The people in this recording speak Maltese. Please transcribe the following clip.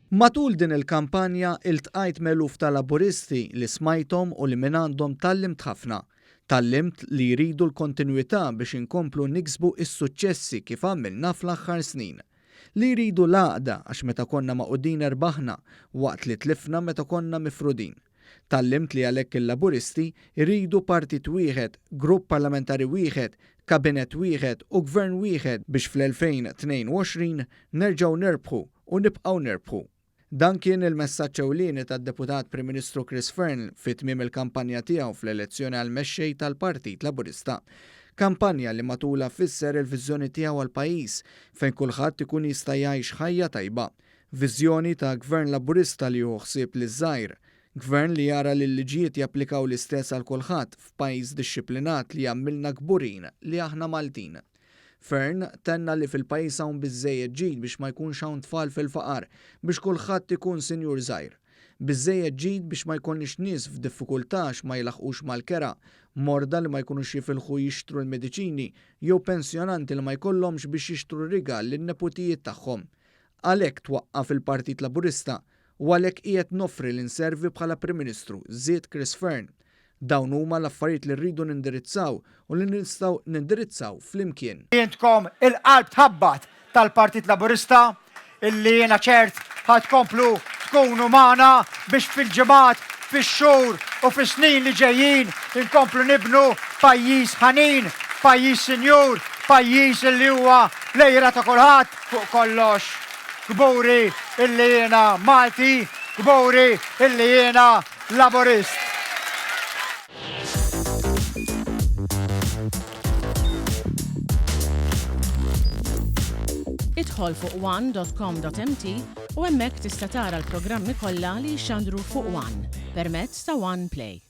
Matul din il-kampanja iltqajt meluf ta' laburisti li smajthom u li minn għandhom tallimt ħafna. Tallimt li jridu l-kontinwità biex inkomplu niksbu is-suċċessi kif għamilna fl-aħħar snin. Li jridu l-għaqda għax meta konna maqudin erbaħna waqt li tlifna meta konna mifrudin. Tallimt li għalhekk il-laburisti jridu partit wieħed, grupp parlamentari wieħed, kabinet wieħed u gvern wieħed biex fl-2022 nerġgħu nerbħu u nibqgħu nerbħu. Dan kien il-messaġġ ewlieni tad-Deputat Prim Ministru Chris Fearn fit-tmiem il-kampanja tiegħu fl-elezzjoni għal mexxej tal-Partit Laburista. Kampanja li matula fisser il-viżjoni tiegħu għall-pajjiż fejn kulħadd ikun jista' jgħix ħajja tajba. Viżjoni ta' Gvern Laburista li hu ħsieb liż-żgħir. Gvern li jara li l-liġijiet japplikaw l-istess għal kulħadd f'pajjiż dixxiplinat li jagħmilna kburin li aħna Maltin. Fearn tenna li fil-pajjiż hawn biżżejjed ġid biex ma jkunx hawn tfal fil-faqar biex kulħadd ikun sinjur żgħir. Biżżejjed ġid biex ma jkollniex nies f'diffikultà ma jilaħqux mal-kera, morda li ma jkunux jifilħu jixtru l-mediċini jew pensjonanti li ma jkollhomx biex jixtru rigal lin-neputijiet tagħhom. Għalhekk twaqqaf il-Partit Laburista u għalhekk qiegħed noffri li nservi bħala Prim Ministru, żied Chris Fearn. Dawn huma l-affarijiet li rridu nindirizzaw u li nistgħu nindirizzaw flimkien. Intkom il-qalb tħabbat tal-Partit Laburista illi jiena ċert ħad komplu tkunu magħna biex fil-ġimgħat, fix-xhur u fis-snin li ġejjin inkomplu nibnu pajjiż ħanin, pajjiż sinjur, pajjiż illi huwa lejra ta' kulħadd fuq kollox. Gburi illi jiena Malti, gburi illi jiena Laburist. Idħol fuq one.com.mt u hemmhekk tista' tara l-programmi kollha li jxandru fuq One permezz ta' One Play.